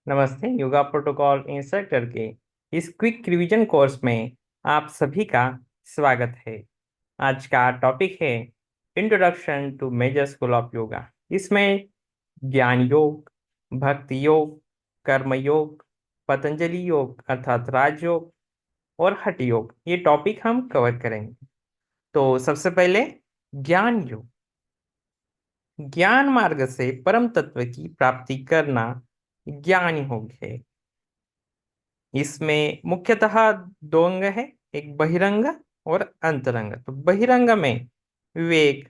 नमस्ते। Yoga protocol instructor के इस क्विक रिवीजन कोर्स में आप सभी का स्वागत है। आज का टॉपिक है introduction to major school of yoga. इसमें ज्ञान योग, भक्ति योग, कर्म योग, पतंजलि योग अर्थात राजयोग और हठ योग ये टॉपिक हम कवर करेंगे। तो सबसे पहले ज्ञान योग। ज्ञान मार्ग से परम तत्व की प्राप्ति करना ज्ञान योग है। इसमें मुख्यतः दो अंग है, एक बहिरंग और अंतरंग। तो बहिरंग में विवेक,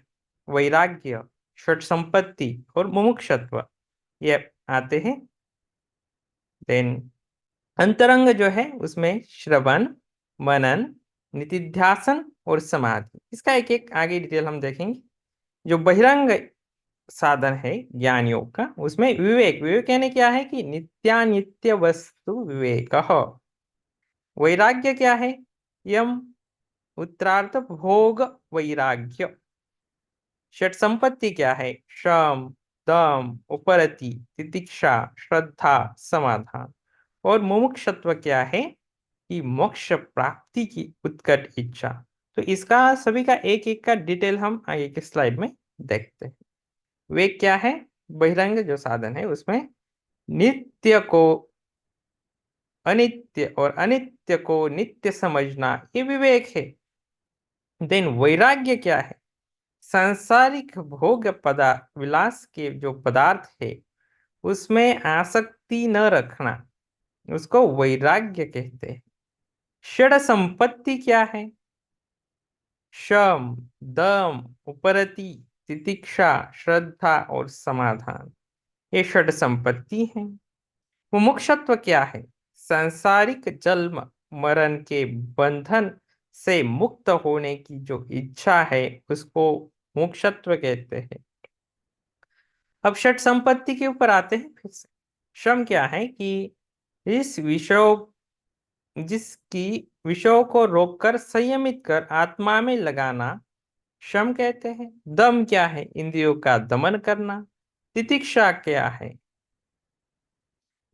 वैराग्य, षट संपत्ति और मुमुक्षत्व ये आते हैं। देन अंतरंग जो है उसमें श्रवण, मनन, निधिध्यासन और समाधि। इसका एक एक आगे डिटेल हम देखेंगे। जो बहिरंग साधन है ज्ञान योग का, उसमें विवेक विवेक यानी क्या है कि नित्यानित्य वस्तु विवेक। वैराग्य क्या है? यम उत्तरार्थ भोग वैराग्य। षट संपत्ति क्या है? शम, दम, उपरति, तितिक्षा, श्रद्धा, समाधान। और मुमुक्षत्व क्या है कि मोक्ष प्राप्ति की उत्कट इच्छा। तो इसका सभी का एक एक का डिटेल हम आगे के स्लाइड में देखते हैं। वे क्या है? बहिरंग जो साधन है उसमें नित्य को अनित्य और अनित्य को नित्य समझना ये विवेक है। देन वैराग्य क्या है? सांसारिक भोग पदार्थ विलास के जो पदार्थ है उसमें आसक्ति न रखना, उसको वैराग्य कहते हैं। षड संपत्ति क्या है? शम, दम, उपरति, तितिक्षा, श्रद्धा और समाधान ये षड संपत्ति है। मुमुक्षत्व क्या है? सांसारिक जन्म मरण के बंधन से मुक्त होने की जो इच्छा है उसको मोक्षत्व कहते हैं। अब षट संपत्ति के ऊपर आते हैं फिर से। श्रम क्या है कि इस जिसकी विषयों को रोककर संयमित कर आत्मा में लगाना श्रम कहते हैं। दम क्या है? इंद्रियों का दमन करना। तितिक्षा क्या है?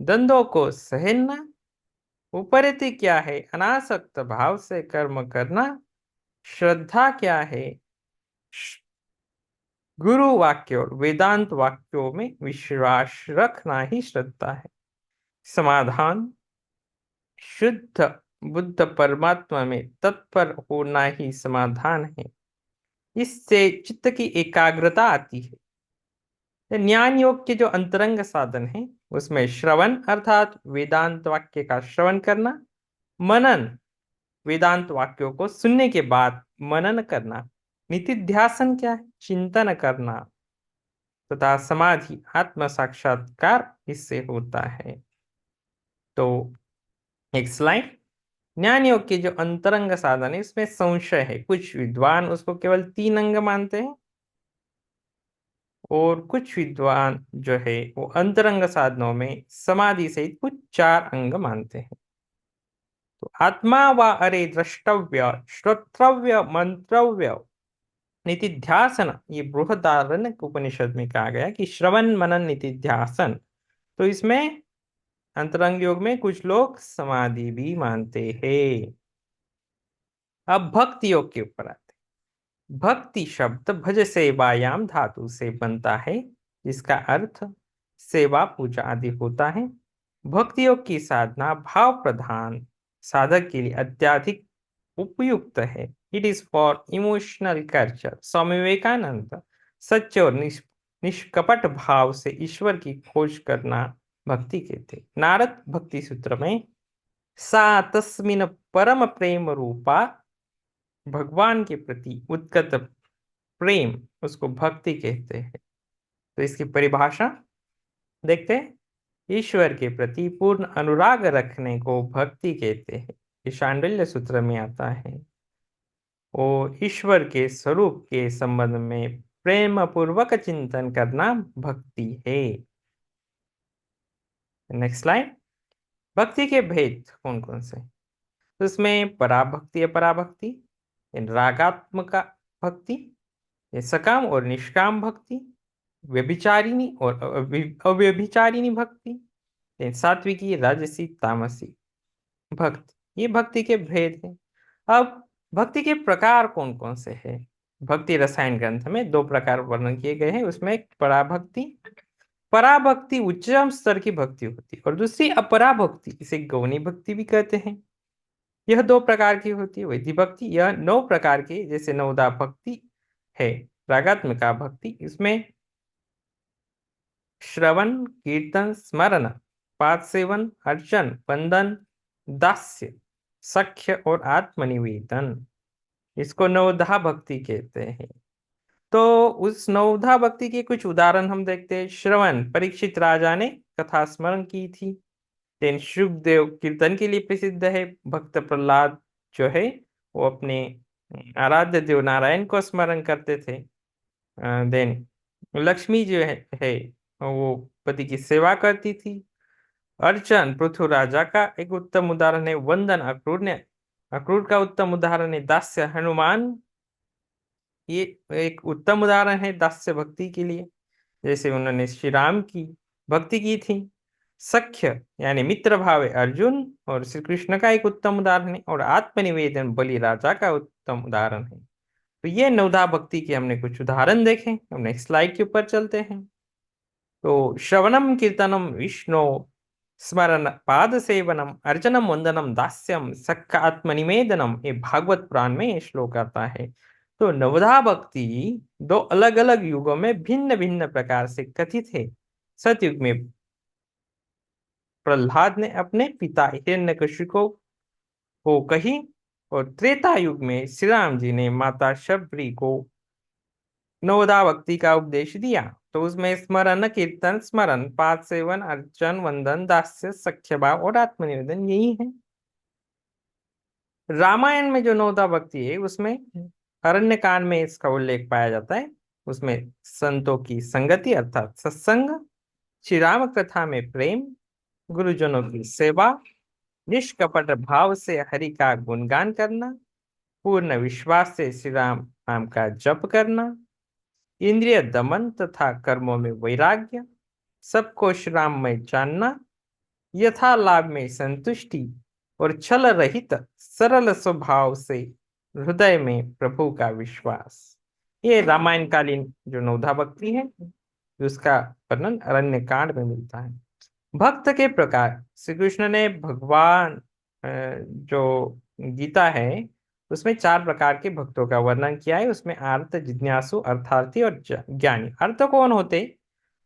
द्वंद्वों को सहना। उपरति क्या है? अनासक्त भाव से कर्म करना। श्रद्धा क्या है? गुरु वाक्य और वेदांत वाक्यों में विश्वास रखना ही श्रद्धा है। समाधान शुद्ध बुद्ध परमात्मा में तत्पर होना ही समाधान है। इससे चित्त की एकाग्रता आती है। ज्ञान योग के जो अंतरंग साधन है उसमें श्रवण अर्थात वेदांत वाक्य का श्रवण करना, मनन वेदांत वाक्यों को सुनने के बाद मनन करना, निधिध्यासन क्या है? चिंतन करना, तथा समाधि आत्म साक्षात्कार इससे होता है। तो एक स्लाइड। ज्ञान योग के जो अंतरंग साधन है इसमें संशय है। कुछ विद्वान उसको केवल 3 अंग मानते हैं और कुछ विद्वान जो है वो अंतरंग साधनों में समाधि सहित कुछ 4 अंग मानते हैं। तो आत्मा व अरे द्रष्टव्य, श्रोत्रव्य, मंत्रव्य, निधिध्यासन ये बृहदारण्यक उपनिषद में कहा गया कि श्रवण मनन निधिध्यासन। तो इसमें अंतरंग योग में कुछ लोग समाधि भी मानते हैं। अब भक्ति योग के ऊपर आते हैं। भक्ति शब्द भज सेवायाम धातु से बनता है जिसका अर्थ सेवा पूजा आदि होता है। भक्ति योग की साधना भाव प्रधान साधक के लिए अत्यधिक उपयुक्त है। It is for emotional culture. Swami Vivekananda सच्चे और निष्कपट भाव से ईश्वर की खोज करना भक्ति कहते। नारद भक्ति सूत्र में सा तस्मिन परम प्रेम रूपा, भगवान के प्रति उत्कट प्रेम उसको भक्ति कहते हैं। तो इसकी परिभाषा देखते हैं। ईश्वर के प्रति पूर्ण अनुराग रखने को भक्ति कहते हैं। ये शांडिल्य सूत्र में आता है। और ईश्वर के स्वरूप के संबंध में प्रेम पूर्वक चिंतन करना भक्ति है। Next slide. भक्ति के भेद कौन कौन से? तो इसमें पराभक्ति अपराभक्ति, रागात्मक भक्ति, सकाम और निष्काम भक्ति, व्यभिचारिणी और अव्यभिचारिणी भक्ति, सात्विकी, राजसी, तामसी भक्ति। ये भक्ति के भेद हैं। अब भक्ति के प्रकार कौन कौन से हैं? भक्ति रसायन ग्रंथ में 2 प्रकार वर्णन किए गए हैं। उसमें एक पराभक्ति, पराभक्ति उच्चतम स्तर की भक्ति होती है, और दूसरी अपराभक्ति, इसे गौणी भक्ति भी कहते हैं। यह 2 प्रकार की होती है। वैदिक भक्ति यह 9 प्रकार की, जैसे नवदा भक्ति है। रागात्मिका भक्ति, इसमें श्रवण, कीर्तन, स्मरण, पाद सेवन, अर्चन, वंदन, दास्य, सख्य और आत्मनिवेदन, इसको नवधा भक्ति कहते हैं। तो उस नवधा भक्ति के कुछ उदाहरण हम देखते हैं। श्रवण, परीक्षित राजा ने कथा स्मरण की थी। देन शुकदेव कीर्तन के लिए प्रसिद्ध है। भक्त प्रहलाद जो है वो अपने आराध्य देव नारायण को स्मरण करते थे। देन लक्ष्मी जो है वो पति की सेवा करती थी। अर्चन पृथु राजा का एक उत्तम उदाहरण है। वंदन अक्रूर का उत्तम उदाहरण है। दास्य हनुमान, ये एक उत्तम उदाहरण है दास्य भक्ति के लिए, जैसे उन्होंने श्री राम की भक्ति की थी। सख्य यानी मित्र भाव है अर्जुन और श्री कृष्ण का एक उत्तम उदाहरण है। और आत्मनिवेदन बलि राजा का उत्तम उदाहरण है। तो ये नवधा भक्ति के हमने कुछ उदाहरण देखे। हम नेक्स्ट स्लाइड के ऊपर चलते हैं। तो श्रवणम कीर्तनम विष्णु, स्मरण पाद सेवनम, अर्चनम वंदनम दास्यम, सख्य आत्मनिवेदनम, ये भागवत पुराण में ये श्लोक आता है। तो नवधा भक्ति 2 अलग अलग युगों में भिन्न भिन्न प्रकार से कथित है। सतयुग में प्रहलाद ने अपने पिता हिरण्यकशिपु को कही, और त्रेता युग में श्री राम जी ने माता शबरी को नवदा भक्ति का उपदेश दिया। तो उसमें स्मरण, कीर्तन, स्मरण, पाद सेवन, अर्चन, वंदन, दास्य, सख्य भाव और आत्मनिवेदन यही है। रामायण में जो नवदा भक्ति है उसमें अरण्य कांड में इसका उल्लेख पाया जाता है। उसमें संतों की संगति अर्थात सत्संग, श्री राम कथा में प्रेम, गुरुजनों की सेवा, निष्कपट भाव से हरि का गुणगान करना, पूर्ण विश्वास से श्री राम नाम का जप करना, इंद्रिय दमन तथा कर्मों में वैराग्य, सबको श्री राम में जानना, यथा लाभ में संतुष्टि और छल रहित सरल स्वभाव से हृदय में प्रभु का विश्वास, ये रामायण कालीन जो नवधा भक्ति है उसका वर्णन अरण्य कांड में मिलता है। भक्त के प्रकार, श्री कृष्ण ने भगवान जो गीता है उसमें 4 प्रकार के भक्तों का वर्णन किया है। उसमें आर्त, जिज्ञासु, अर्थार्थी और ज्ञानी। अर्थ कौन होते?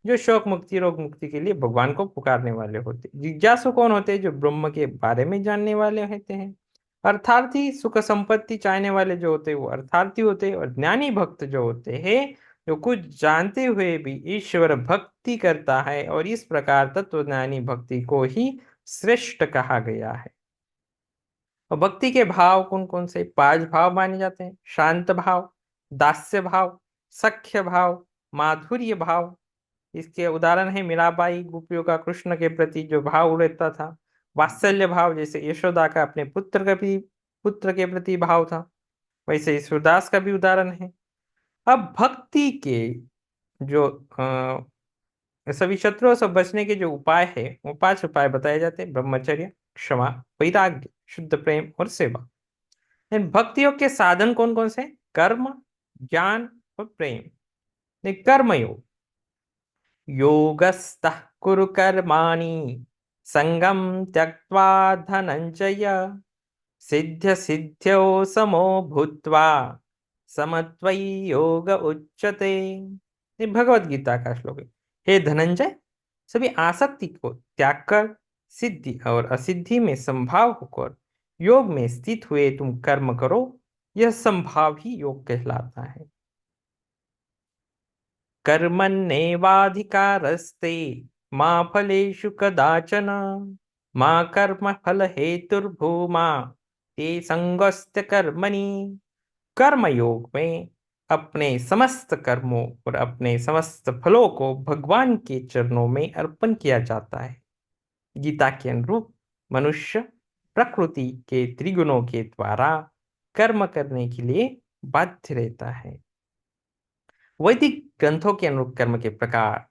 जो शोक मुक्ति, रोग मुक्ति के लिए भगवान को पुकारने वाले होते। जिज्ञासु कौन होते? जो ब्रह्म के बारे में जानने वाले होते हैं। अर्थार्थी सुख संपत्ति चाहने वाले जो होते हैं वो अर्थार्थी होते हैं। और ज्ञानी भक्त जो होते हैं जो कुछ जानते हुए भी ईश्वर भक्ति करता है, और इस प्रकार तत्वज्ञानी भक्ति को ही श्रेष्ठ कहा गया है। और भक्ति के भाव कौन कौन से? 5 भाव माने जाते हैं। शांत भाव, दास्य भाव, सख्य भाव, माधुर्य भाव। इसके उदाहरण है मीराबाई गोपियों का कृष्ण के प्रति जो भाव रहता था। वात्सल्य भाव, जैसे यशोदा का अपने पुत्र के प्रति भाव था, वैसे ईश्वरदास का भी उदाहरण है। अब भक्ति के जो सभी शत्रुओं से बचने के जो उपाय है वो 5 उपाय बताए जाते हैं। ब्रह्मचर्य, क्षमा, वैराग्य, शुद्ध प्रेम और सेवा। भक्ति योग के साधन कौन कौन से? कर्म, ज्ञान और प्रेम। कर्म योग, योगस्थः कुरु कर्माणि संगम त्यक्त्वा धनंजय, सिद्ध सिद्ध्यो समो भूत्वा समत्वयी योग उच्यते। ये भगवत गीता का श्लोक है। हे धनंजय, सभी आसक्ति को त्याग कर सिद्धि और असिद्धि में संभाव होकर योग में स्थित हुए तुम कर्म करो, यह संभाव ही योग कहलाता है। कर्मण्येवाधिकारस्ते मा फलेषु कदाचन, मा कर्म फल हेतुर्भूमा ते संगस्य कर्मणि। कर्म योग में अपने समस्त कर्मों और अपने समस्त फलों को भगवान के चरणों में अर्पण किया जाता है। गीता के अनुरूप मनुष्य प्रकृति के त्रिगुणों के द्वारा कर्म करने के लिए बाध्य रहता है। वैदिक ग्रंथों के अनुरूप कर्म के प्रकार,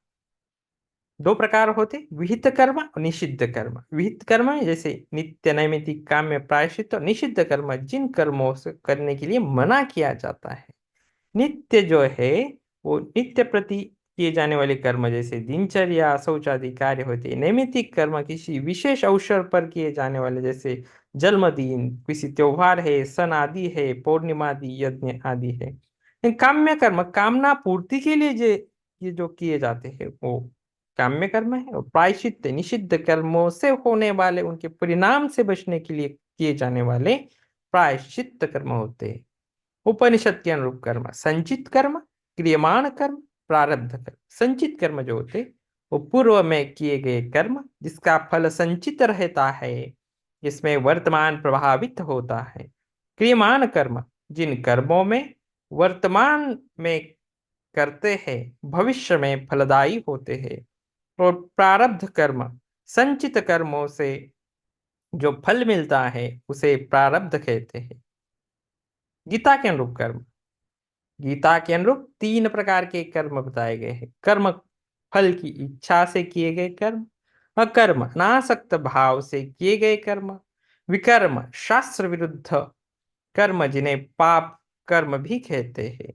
दो प्रकार होते, विहित कर्म और निषिद्ध कर्म। विहित कर्म है जैसे नित्य नैमित्तिक काम में प्रायश्चित, और निषिद्ध कर्म जिन कर्मों से करने के लिए मना किया जाता है। नित्य जो है वो नित्य प्रति किए जाने वाले कर्म जैसे दिनचर्या शौचादि कार्य होते हैं। नैमित्तिक कर्म किसी विशेष अवसर पर किए जाने वाले जैसे जन्मदिन, किसी त्योहार है, सन आदि है, पूर्णिमा आदि, यज्ञ आदि है। काम्य कर्म कामना पूर्ति के लिए ये जो किए जाते हैं वो काम्य कर्म है। और प्रायश्चित निषिद्ध कर्मों से होने वाले उनके परिणाम से बचने के लिए किए जाने वाले प्रायश्चित कर्म होते हैं। उपनिषद के अनुरूप कर्म संचित कर्म, क्रियमाण कर्म, प्रारब्ध कर्म। संचित कर्म जो होते वो पूर्व में किए गए कर्म जिसका फल संचित रहता है, जिसमें वर्तमान प्रभावित होता है। क्रियमाण कर्म जिन कर्मों में वर्तमान में करते हैं भविष्य में फलदायी होते हैं। और प्रारब्ध कर्म संचित कर्मों से जो फल मिलता है उसे प्रारब्ध कहते हैं। गीता के अनुरूप कर्म, गीता के अनुरूप तीन प्रकार के कर्म बताए गए हैं। कर्म फल की इच्छा से किए गए कर्म, अकर्म अनासक्त भाव से किए गए कर्म, विकर्म शास्त्र विरुद्ध कर्म जिन्हें पाप कर्म भी कहते हैं।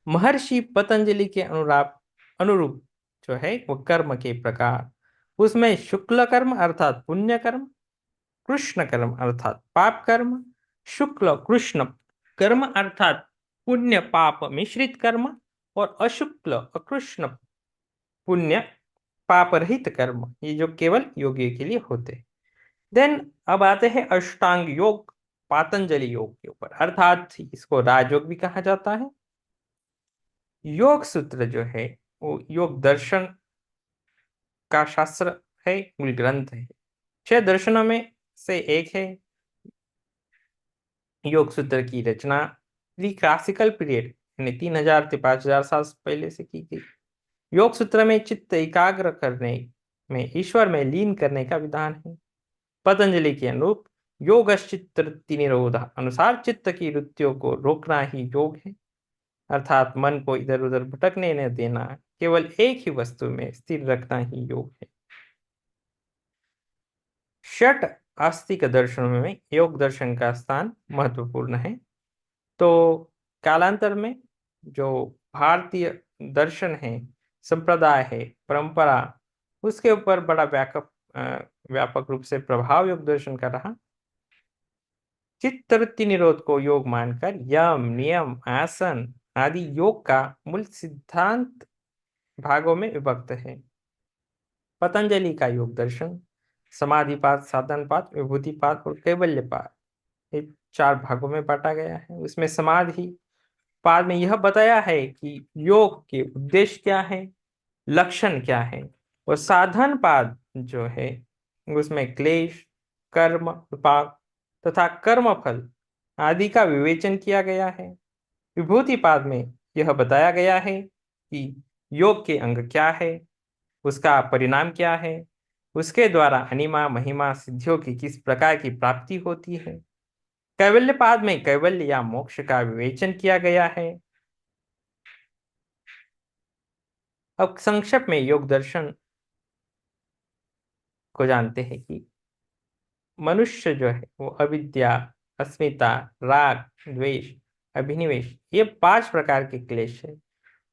महर्षि पतंजलि के अनुरूप अनुरूप जो है वो कर्म के प्रकार, उसमें शुक्ल कर्म अर्थात पुण्य कर्म, कृष्ण कर्म अर्थात पाप कर्म, शुक्ल कृष्ण कर्म अर्थात पुण्य पाप मिश्रित कर्म, और अशुक्ल अकृष्ण पुण्य पाप रहित कर्म, ये जो केवल योगियों के लिए होते हैं। देन अब आते हैं अष्टांग योग, पातंजलि योग के ऊपर, अर्थात इसको राजयोग भी कहा जाता है। योग सूत्र जो है वो योग दर्शन का शास्त्र है, मूल ग्रंथ है। 6 दर्शनों में से एक है। योग सूत्र की रचना प्री क्लासिकल पीरियड यानी 3000 से 5000 साल पहले से की गई। योग सूत्र में चित्त एकाग्र करने में ईश्वर में लीन करने का विधान है। पतंजलि के अनुरूप योगश्चित्त वृत्ति निरोध अनुसार चित्त की वृत्तियों को रोकना ही योग है, अर्थात मन को इधर उधर भटकने न देना, केवल एक ही वस्तु में स्थिर रखना ही योग है। षट आस्तिक दर्शनों में योग दर्शन का स्थान महत्वपूर्ण है। तो कालांतर में जो भारतीय दर्शन है, संप्रदाय है, परंपरा, उसके ऊपर बड़ा व्यापक रूप से प्रभाव योग दर्शन का रहा। चित्तवृत्ति निरोध को योग मानकर यम नियम आसन आदि योग का मूल सिद्धांत भागों में विभक्त है। पतंजलि का योग दर्शन समाधिपाद, साधनपाद, विभूतिपाद और कैवल्यपाद, ये 4 भागों में बांटा गया है। उसमें समाधि पाद में यह बताया है कि योग के उद्देश्य क्या है, लक्षण क्या है। और साधन पाद जो है उसमें क्लेश, कर्म विपाक तथा कर्म फल आदि का विवेचन किया गया है। विभूति पाद में यह बताया गया है कि योग के अंग क्या है, उसका परिणाम क्या है, उसके द्वारा अनिमा महिमा सिद्धियों की किस प्रकार की प्राप्ति होती है। कैवल्य पाद में कैवल्य या मोक्ष का विवेचन किया गया है। अब संक्षेप में योग दर्शन को जानते हैं कि मनुष्य जो है वो अविद्या, अस्मिता, राग, द्वेष, अभिनिवेश, ये 5 प्रकार के क्लेश है।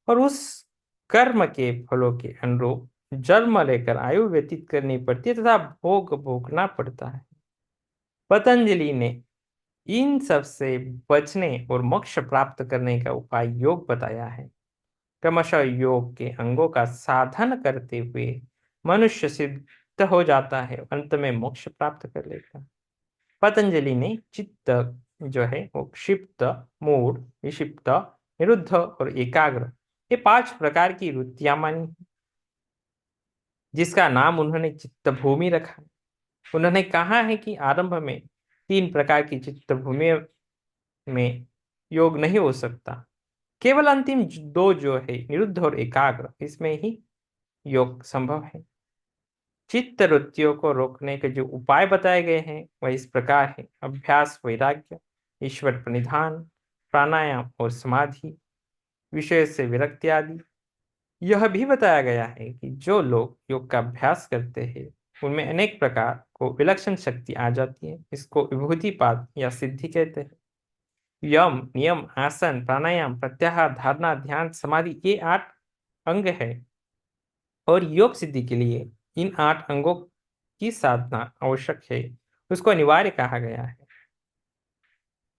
और उस कर्म के फलों के अनुरूप जन्म लेकर आयु व्यतीत करनी पड़ती है तथा भोग भोगना पड़ता है। पतंजलि ने इन सब से बचने और मोक्ष प्राप्त करने का उपाय योग बताया है। क्रमशः योग के अंगों का साधन करते हुए मनुष्य सिद्ध हो जाता है, अंत में मोक्ष प्राप्त कर लेता है। पतंजलि ने चित्त जो है वो क्षिप्त, मूढ़, विक्षिप्त, निरुद्ध और एकाग्र, ये 5 प्रकार की वृत्तियां मानी, जिसका नाम उन्होंने चित्त भूमि रखा। उन्होंने कहा है कि आरंभ में 3 प्रकार की चित्त भूमि में योग नहीं हो सकता, केवल अंतिम 2 जो है निरुद्ध और एकाग्र, इसमें ही योग संभव है। चित्त वृत्तियों को रोकने के जो उपाय बताए गए हैं वह इस प्रकार है: अभ्यास, वैराग्य, ईश्वर प्रणिधान, प्राणायाम और समाधि, विषय से विरक्ति आदि। यह भी बताया गया है कि जो लोग योग का अभ्यास करते हैं उनमें अनेक प्रकार को विलक्षण शक्ति आ जाती है। इसको विभूतिपात या सिद्धि कहते हैं। यम, नियम, आसन, प्राणायाम, प्रत्याहार, धारणा, ध्यान, समाधि, ये 8 अंग है और योग सिद्धि के लिए इन 8 अंगों की साधना आवश्यक है। उसको अनिवार्य कहा गया है।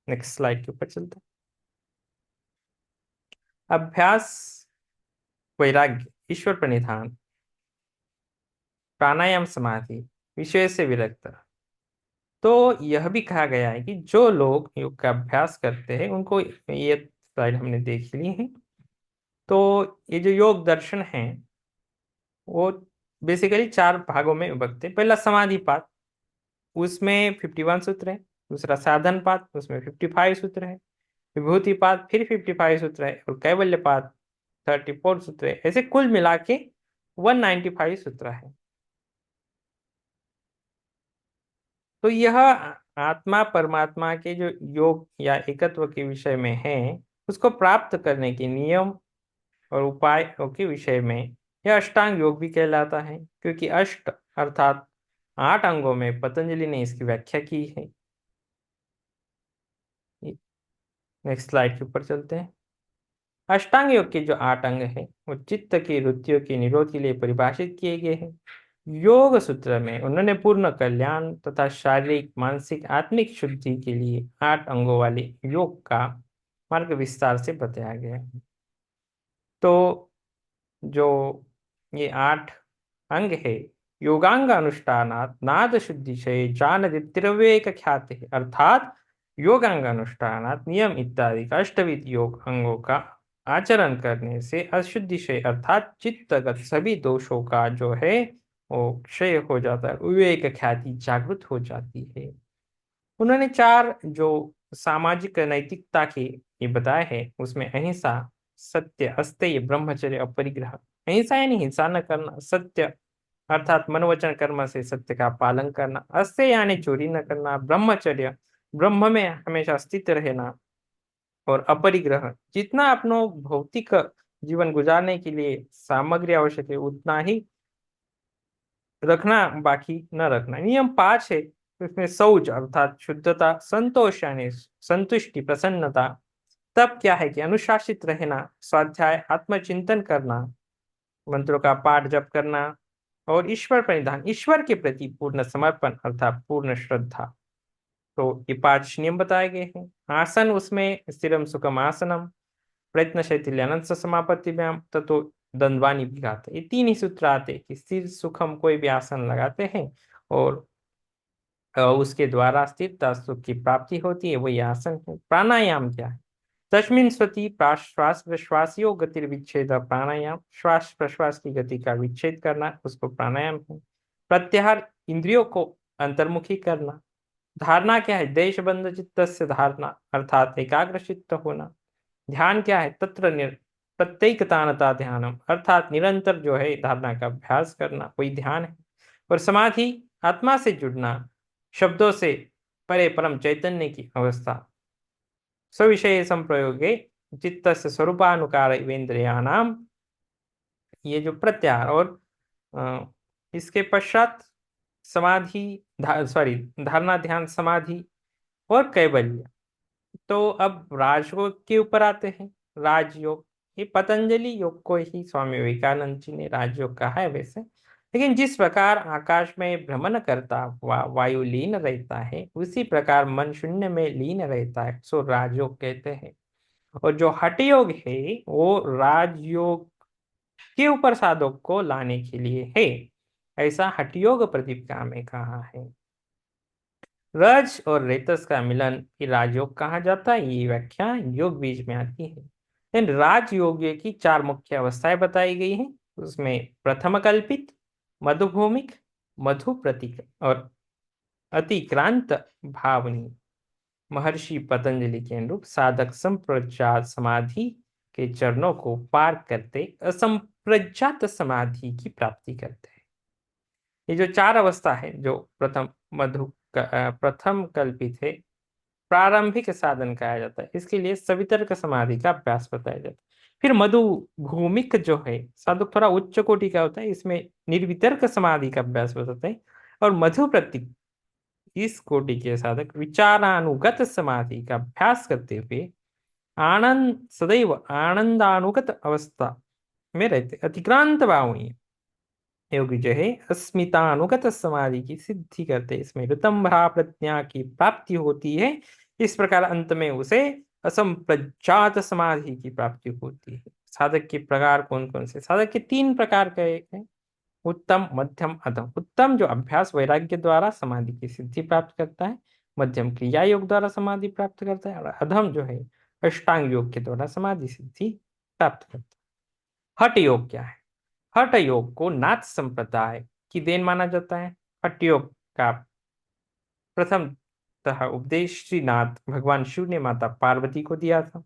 नेक्स्ट स्लाइड के ऊपर चलते हैं। अभ्यास, वैराग्य, ईश्वर प्रणिधान, प्राणायाम, समाधि, विषय से विरक्त। तो यह भी कहा गया है कि जो लोग योग का अभ्यास करते हैं उनको, ये स्लाइड हमने देख ली है। तो ये जो योग दर्शन है वो बेसिकली 4 भागों में विभक्त है। पहला समाधि पाद, उसमें 51 सूत्र है। दूसरा साधन पाद, उसमें 55 सूत्र है। विभूति पाद, फिर 55 सूत्र है। और कैवल्य पाद 34 सूत्र है। ऐसे कुल मिला के 195 सूत्र है। तो यह आत्मा परमात्मा के जो योग या एकत्व के विषय में है, उसको प्राप्त करने के नियम और उपायों के विषय में यह अष्टांग योग भी कहलाता है, क्योंकि अष्ट अर्थात 8 अंगों में पतंजलि ने इसकी व्याख्या की है। नेक्स्ट स्लाइड के ऊपर चलते हैं। अष्टांग योग के जो 8 अंग है वो चित्त की वृत्तियों के निरोध के लिए परिभाषित किए गए हैं। योग सूत्र में उन्होंने पूर्ण कल्याण तथा शारीरिक, मानसिक, आत्मिक शुद्धि के लिए 8 अंगों वाले योग का मार्ग विस्तार से बताया गया है। तो जो ये 8 अंग है, योगांग अनुष्ठानात् नाद शुद्धिशय जान द्रव्येक ख्याति है, अर्थात योगांग अनुष्ठानात् नियम इत्यादि का अष्टविध योग अंगों का आचरण करने से अशुद्धिशय अर्थात चित्तगत सभी दोषों का जो है वो क्षय हो जाता है, विवेक ख्याति जागृत हो जाती है। उन्होंने 4 जो सामाजिक नैतिकता के ये बताए हैं, उसमें अहिंसा, सत्य, अस्तेय, ब्रह्मचर्य, अपरिग्रह। अहिंसा यानी हिंसा न करना, सत्य अर्थात मन वचन कर्म से सत्य का पालन करना, अस्तेय यानी चोरी न करना, ब्रह्मचर्य ब्रह्म में हमेशा स्थित रहना, और अपरिग्रह जितना अपनो भौतिक जीवन गुजारने के लिए सामग्री आवश्यक है उतना ही रखना, बाकी न रखना। नियम 5 है, उसमें शौच अर्थात शुद्धता, संतोष यानी संतुष्टि, प्रसन्नता। तब क्या है कि अनुशासित रहना, स्वाध्याय, आत्मचिंतन करना, मंत्रों का पाठ जप करना, और ईश्वर प्रणिधान, ईश्वर के प्रति पूर्ण समर्पण अर्थात पूर्ण श्रद्धा। तो ये 5 नियम बताए गए हैं। आसन, उसमें स्थिरम सुखम आसनम, प्रयत्न शैथिल्यनंत समापत्ति व्यायाम, ततो दंडवानी भी गाते। ये 3 ही सूत्र आते हैं कि स्थिर सुखम कोई भी आसन लगाते हैं और उसके द्वारा स्थिरता सुख की प्राप्ति होती है, वही आसन है। प्राणायाम क्या है? तस्मिन् स्वति श्वास प्रश्वासियों गतिर्विच्छेद प्राणायाम, श्वास प्रश्वास की गति का विच्छेद करना, उसको प्राणायाम है। प्रत्याहार, इंद्रियों को अंतर्मुखी करना। धारणा क्या है? देशबंध चित्तस्य धारणा अर्थात एकाग्र चित्त होना। ध्यान क्या है? प्रत्येकतानता ध्यानम अर्थात निरंतर जो है धारणा का अभ्यास करना, वही ध्यान है। और समाधि, आत्मा से जुड़ना, शब्दों से परे परम चैतन्य की अवस्था। सविषय संप्रयोगे चित्तस्य स्वरूपानुकार इवेन्द्रियाणाम, ये जो प्रत्याहार। और इसके पश्चात समाधि, सॉरी, धारणा, ध्यान, समाधि और कैवल्य। तो अब राजयोग के ऊपर आते हैं। राजयोग, ये पतंजलि योग को ही स्वामी विवेकानंद जी ने राजयोग कहा है वैसे, लेकिन जिस प्रकार आकाश में भ्रमण करता वायु लीन रहता है, उसी प्रकार मन शून्य में लीन रहता है, सो राजयोग कहते हैं। और जो हठ योग है वो राजयोग के ऊपर साधक को लाने के लिए है, ऐसा हठ योग प्रदीपिका में कहा है। रज और रेतस का मिलन ही राजयोग कहा जाता है, ये व्याख्या योग बीज में आती है। इन राजयोग की 4 मुख्य अवस्थाएं बताई गई हैं। उसमें प्रथम कल्पित, मधुभूमिक, मधु प्रतीक और अतिक्रांत भावनी। महर्षि पतंजलि के अनुरूप साधक संप्रज्ञात समाधि के चरणों को पार करते असंप्रज्ञात समाधि की प्राप्ति करते हैं। ये जो 4 अवस्था है, जो प्रथम कल्पित है, प्रारंभिक साधन कहा जाता है। इसके लिए सवितर्क समाधि का अभ्यास बताया जाता है। फिर मधु भूमिक जो है साधक थोड़ा उच्च कोटि का होता है, इसमें निर्वितर्क समाधि का अभ्यास बताते हैं। और मधु प्रतीक इस कोटि के साधक विचारानुगत समाधि का अभ्यास करते हुए आनंद सदैव आनंदानुगत अवस्था में रहते, अतिक्रांत भावनीय योगी जो है अस्मितानुगत समाधि की सिद्धि करते, इसमें ऋतंभरा प्रज्ञा की प्राप्ति होती है। इस प्रकार अंत में उसे असंप्रज्ञात समाधि की प्राप्ति होती है। साधक के प्रकार कौन कौन से? साधक के तीन प्रकार के हैं, उत्तम, मध्यम, अधम। उत्तम जो अभ्यास वैराग्य द्वारा समाधि की सिद्धि प्राप्त करता है, मध्यम क्रिया योग द्वारा समाधि प्राप्त करता है, और अधम जो है अष्टांग योग के द्वारा समाधि सिद्धि प्राप्त करता है। हठ योग क्या है? हठ योग को नाथ संप्रदाय की देन माना जाता है। हठ योग का प्रथमतः उपदेश श्री नाथ भगवान शिव ने माता पार्वती को दिया था।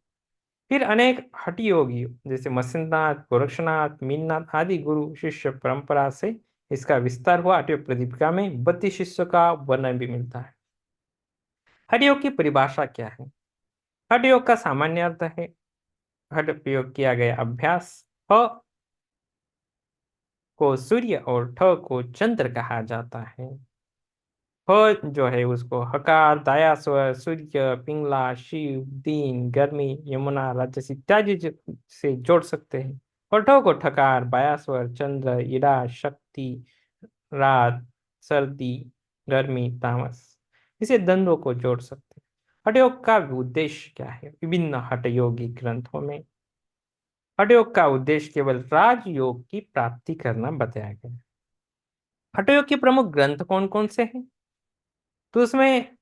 फिर अनेक हठ योगी जैसे मत्स्यनाथ, गोरक्षनाथ, मीननाथ आदि गुरु शिष्य परंपरा से इसका विस्तार हुआ। हठ योग प्रदीपिका में 32 शिष्यों का वर्णन भी मिलता है। हठ योग की परिभाषा क्या है? हठ योग का सामान्य अर्थ है हठ प्रयोग किया गया अभ्यास। ह को सूर्य और ठ को चंद्र कहा जाता है। ह जो है उसको हकार, दाया स्वर, सूर्य, पिंगला, शिव, दीन, गर्मी, यमुना, राजस इत्यादि से जोड़ सकते हैं। और ठ को ठकार, बाया स्वर, चंद्र, इड़ा, शक्ति, रात, सर्दी, गर्मी, तामस, इसे द्वंद्वों को जोड़ सकते हैं। हठयोग का उद्देश्य क्या है? विभिन्न हठयोगी ग्रंथों में हठयोग का उद्देश्य केवल राजयोग की प्राप्ति करना बताया गया है। हठयोग के प्रमुख ग्रंथ कौन कौन से हैं? तो उसमें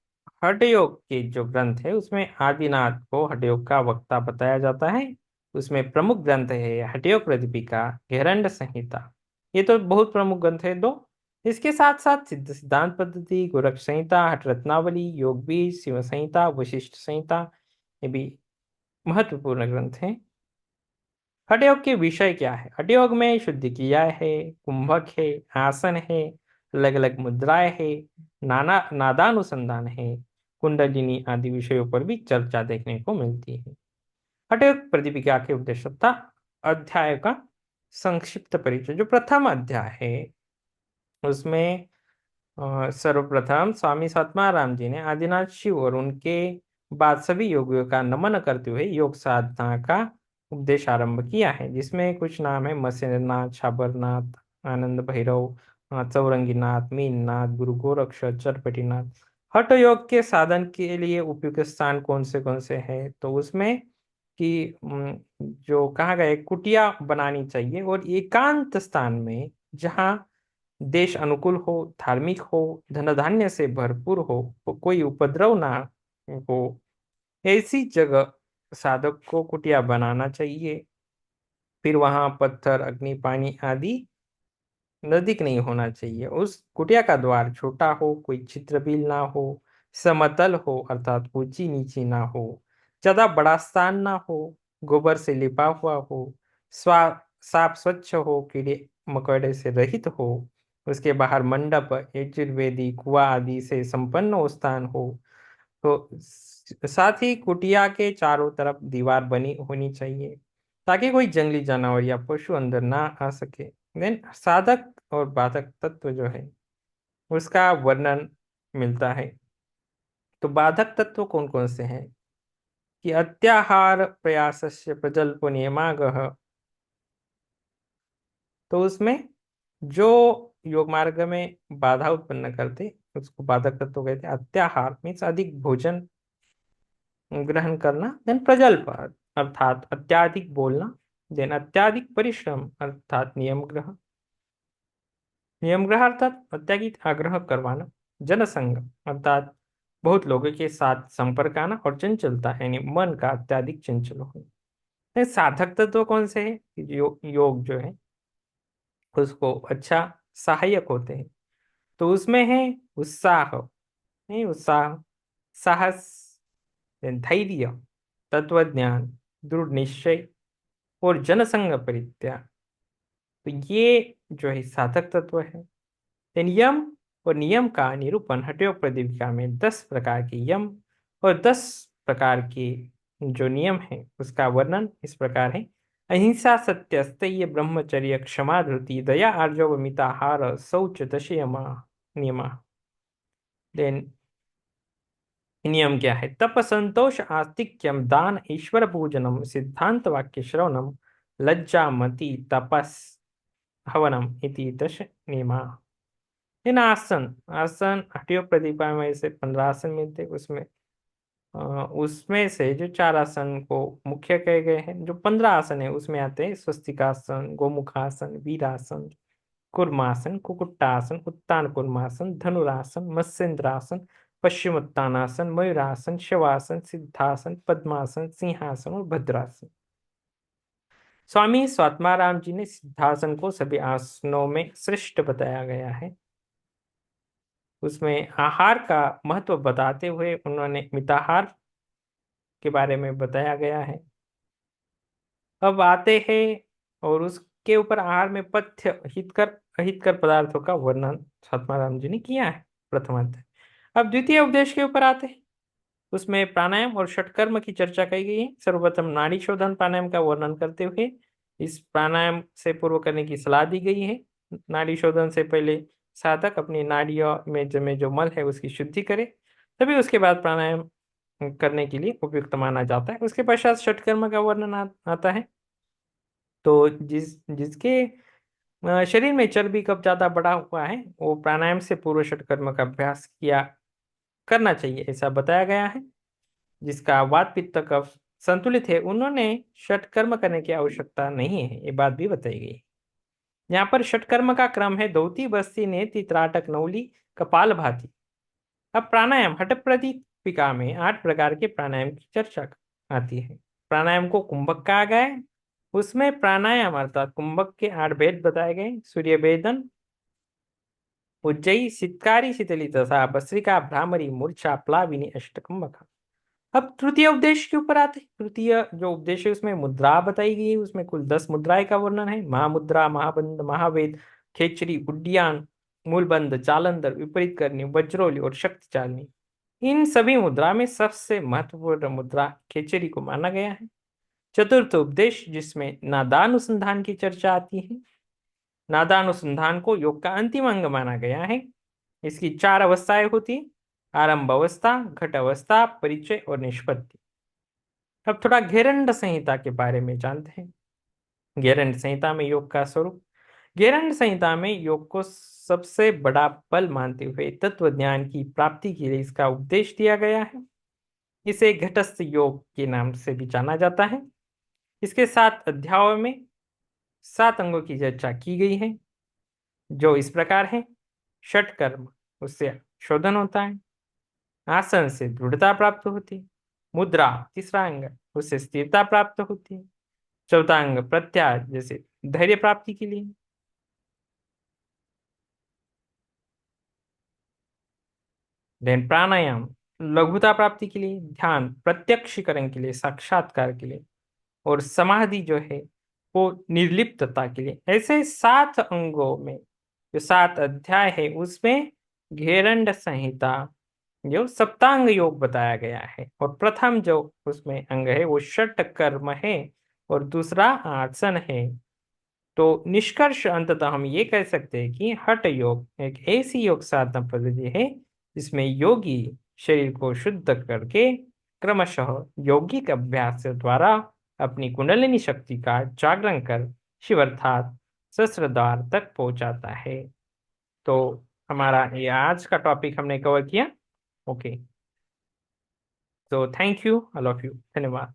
हठयोग के जो ग्रंथ है उसमें आदिनाथ को हठयोग का वक्ता बताया जाता है। उसमें प्रमुख ग्रंथ है हठयोग प्रदीपिका, घेरंड संहिता। ये तो बहुत प्रमुख ग्रंथ है दो। इसके साथ साथ सिद्ध सिद्धांत पद्धति, गोरख संहिता, हठ रत्नावली, योग बीज, शिव संहिता, वशिष्ठ संहिता, ये भी महत्वपूर्ण ग्रंथ हैं। हठयोग के विषय क्या है? हठयोग में शुद्ध क्रिया है, कुंभक है, आसन है, अलग अलग मुद्राएं है, नाना नादानुसंधान है, कुंडलिनी आदि विषयों पर भी चर्चा देखने को मिलती है। हठयोग प्रदीपिका के उद्देश्य था अध्याय का संक्षिप्त परिचय। जो प्रथम अध्याय है उसमें सर्वप्रथम स्वामी सतमाराम जी ने आदिनाथ शिव और उनके बाद सभी योगियों का नमन करते हुए योग साधना का उपदेश आरंभ किया है, जिसमें कुछ नाम है मत्स्यनाथ, छाबरनाथ, आनंद भैरव, चौरंगीनाथ, मीननाथ, गुरु गोरक्ष, चरपटीनाथ। हठ योग के साधन के लिए उपयुक्त स्थान कौन से हैं? तो उसमें कि जो कहा गया है, कुटिया बनानी चाहिए और एकांत स्थान में जहाँ देश अनुकूल हो, धार्मिक हो, धन धान्य से भरपूर हो, कोई उपद्रव ना हो, ऐसी जगह साधक को कुटिया बनाना चाहिए। फिर वहां पत्थर, अग्नि, पानी आदि नजदीक नहीं होना चाहिए। उस कुटिया का द्वार छोटा हो, कोई छिद्र बिल ना हो, समतल हो अर्थात ऊंची नीची ना हो, ज्यादा बड़ा स्थान ना हो, गोबर से लिपा हुआ हो, स्वा साफ स्वच्छ हो, कीड़े मकोड़े से रहित हो, उसके बाहर मंडप, यजुर्वेदी, कुआ आदि से संपन्न हो स्थान हो। तो साथ ही कुटिया के चारों तरफ दीवार बनी होनी चाहिए ताकि कोई जंगली जानवर या पशु अंदर ना आ सके। देन साधक और बाधक तत्व जो है उसका वर्णन मिलता है। तो बाधक तत्व कौन कौन से हैं? कि अत्याहार प्रयासस्य प्रजल्पो नियमागः। तो उसमें जो योग मार्ग में बाधा उत्पन्न करते उसको बाधक तत्व कहते हैं। अत्याहार मीन्स अधिक भोजन ग्रहण करना, देन प्रजल्प अर्थात अत्याधिक बोलना, देन अत्याधिक परिश्रम अर्थात नियम ग्रह अर्थात अत्याधिक आग्रह करवाना, जनसंग अर्थात बहुत लोगों के साथ संपर्क आना, और चंचलता यानी मन का अत्याधिक चंचल होना। साधक तत्व कौन से है? योग जो है उसको अच्छा सहायक होते हैं। तो उसमें है उत्साह, नहीं उत्साह, साहस, धैर्य, तत्वज्ञान, दृढ़ निश्चय और जनसंग परित्याग। तो ये जो है साधक तत्व है। नियम और नियम का निरूपण हठयोग प्रदीपिका में 10 प्रकार के यम और 10 प्रकार के जो नियम है उसका वर्णन इस प्रकार है। अहिंसा, सत्य, स्थैर्य, ब्रह्मचर्य, क्षमा, धृति, दया, आर्जव, मिताहार, शौच, दश यमा नियमा। देन नियम क्या है? तप, संतोष, आस्तिक्यम, दान, ईश्वर पूजनम, सिद्धांत वाक्य श्रवणम, लज्जा, मति, तपस, हवनम इति दश नियमा। इन आसन, आसन हठयोग प्रतिपा में से 15 आसन मिलते, उसमें से जो 4 आसन को मुख्य कहे गए हैं, जो 15 आसन है उसमें आते हैं स्वस्तिकासन, गोमुखासन, वीरासन, कुर्मासन, कुकुट्टासन, उत्तान कुर्मासन, धनुरासन, मत्स्येंद्रासन, पश्चिमोत्तानासन, मयूरासन, शवासन, सिद्धासन, पद्मासन, सिंहासन और भद्रासन। स्वामी स्वात्माराम जी ने सिद्धासन को सभी आसनों में श्रेष्ठ बताया गया है। उसमें आहार का महत्व बताते हुए उन्होंने मिताहार के बारे में बताया गया है। अब आते हैं और उसके ऊपर आहार में पथ्य, हितकर अहितकर पदार्थों का वर्णन स्वात्माराम जी ने किया है प्रथमाध्याय। अब द्वितीय उपदेश के ऊपर आते हैं। उसमें प्राणायाम और षटकर्म की चर्चा की गई है। सर्वप्रथम नाड़ी शोधन प्राणायाम का वर्णन करते हुए इस प्राणायाम से पूर्व करने की सलाह दी गई है। नाड़ी शोधन से पहले साधक अपनी नाड़ियों में जमे जो मल है उसकी शुद्धि करे, तभी उसके बाद प्राणायाम करने के लिए उपयुक्त माना जाता है। उसके पश्चात षटकर्म का वर्णन आता है। तो जिसके शरीर में चर्बी कब ज्यादा बढ़ा हुआ है वो प्राणायाम से पूर्व षटकर्म का अभ्यास किया करना चाहिए, ऐसा बताया गया है। जिसका वात पित्त कफ संतुलित है उन्होंने षटकर्म करने की आवश्यकता नहीं है, ये बात भी बताई गई। यहाँ पर षटकर्म का क्रम है धोती, बस्ती, नेति, त्राटक, नौली, कपाल भाती। अब प्राणायाम हठ प्रदीपिका में 8 प्रकार के प्राणायाम की चर्चा आती है। प्राणायाम को कुंभक कहा गया है। उसमें प्राणायाम अर्थात कुंभक के 8 भेद बताए गए। सूर्य भेदन, उज्जयी, सितकारी, शीतली तथा भस्त्रिका, भ्रामरी, मूर्छा, प्लाविनी, अष्टकुंभक। अब तृतीय उपदेश के ऊपर आते हैं। तृतीय जो उपदेश है उसमें मुद्रा बताई गई है। उसमें कुल 10 मुद्राएं का वर्णन है। महामुद्रा, महाबंध, महावेद, खेचरी, उड्डीयान, मूलबंध, जालंधर, विपरीत करनी, वज्रोली और शक्ति चालनी। इन सभी मुद्रा में सबसे महत्वपूर्ण मुद्रा खेचरी को माना गया है। चतुर्थ उपदेश जिसमें नादानुसंधान की चर्चा आती है। नादानुसंधान को योग का अंतिम अंग माना गया है। इसकी 4 अवस्थाएं होती: आरंभ अवस्था, घट अवस्था, परिचय और निष्पत्ति। अब थोड़ा घेरंड संहिता के बारे में जानते हैं। घेरंड संहिता में योग का स्वरूप। घेरंड संहिता में योग को सबसे बड़ा बल मानते हुए तत्व ज्ञान की प्राप्ति के लिए इसका उपदेश दिया गया है। इसे घटस्थ योग के नाम से भी जाना जाता है। इसके 7 अध्यायों में 7 अंगों की चर्चा की गई है, जो इस प्रकार है। षटकर्म, उससे शोधन होता है। आसन से दृढ़ता प्राप्त होती। मुद्रा, तीसरा अंग, उससे स्थिरता प्राप्त होती है। चौथा अंग प्रत्याहार, जैसे धैर्य प्राप्ति के लिए। देन प्राणायाम लघुता प्राप्ति के लिए। ध्यान प्रत्यक्षीकरण के लिए, साक्षात्कार के लिए। और समाधि जो है वो निर्लिप्तता के लिए। ऐसे 7 अंगों में जो 7 अध्याय है उसमें घेरंड संहिता जो सप्तांग योग बताया गया है। और प्रथम जो उसमें अंग है वो षट कर्म है और दूसरा आसन है। तो निष्कर्ष अंततः हम ये कह सकते हैं कि हठ योग एक ऐसी योग साधना पद्धति है जिसमें योगी शरीर को शुद्ध करके क्रमशः यौगिक अभ्यास द्वारा अपनी कुंडलिनी शक्ति का जागरण कर शिव अर्थात सहस्त्रद्वार तक पहुंचाता है। तो हमारा ये आज का टॉपिक हमने कवर किया। ओके, तो thank you, all of you, धन्यवाद।